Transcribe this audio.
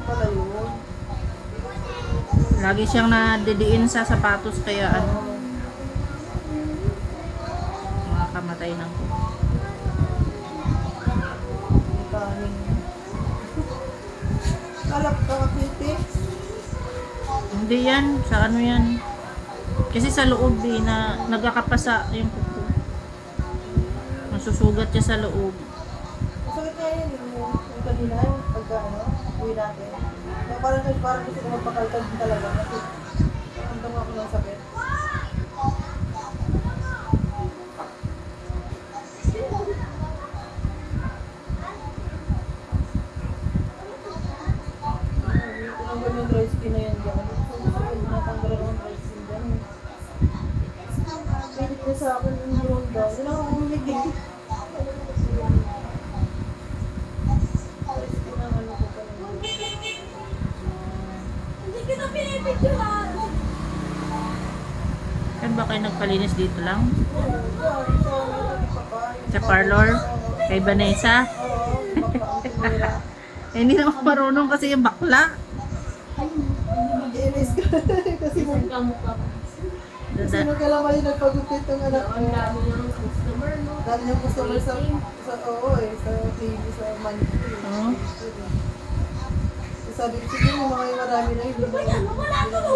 pala yun. Lagi siyang nadidiin sa sapatos kaya ano, makakamatay ng Kaning. Alap ka kapiti. Hindi yan, sa ano yan. Kasi sa loob na nagkakapasa yung kuko. Masusugat siya sa loob. Masakit nga yun yung kanina, yung pagka ano, uwi natin. Kaya parang gusto ko magpakalkad din talaga. Kasi andam ako ng sakit. Tinanggal yung dry skin na yan dyan. Gusto ko natanggalan ng dry skin dyan. Pilit niya sa akin yung ronda. Hindi na ako umigil. Dry skin ang ano ko pa naman. Hindi kita pinipicturean. Saan ba kayo nagpalinis dito lang? Sa Sa parlor? Kay Vanessa? Oo, bakla ang tumira. Eh, hindi naman marunong kasi yung bakla. Inis ka. Kasi mo, Kamukha pa. kasi magkalaman yung nagpagupit ng anak ko. Ang dami ng customer, no? Dami yung customer sa oo eh, sa TV, sa Manila. Oo. Sabi ko, sige, mga marami na hindi na. Wala to!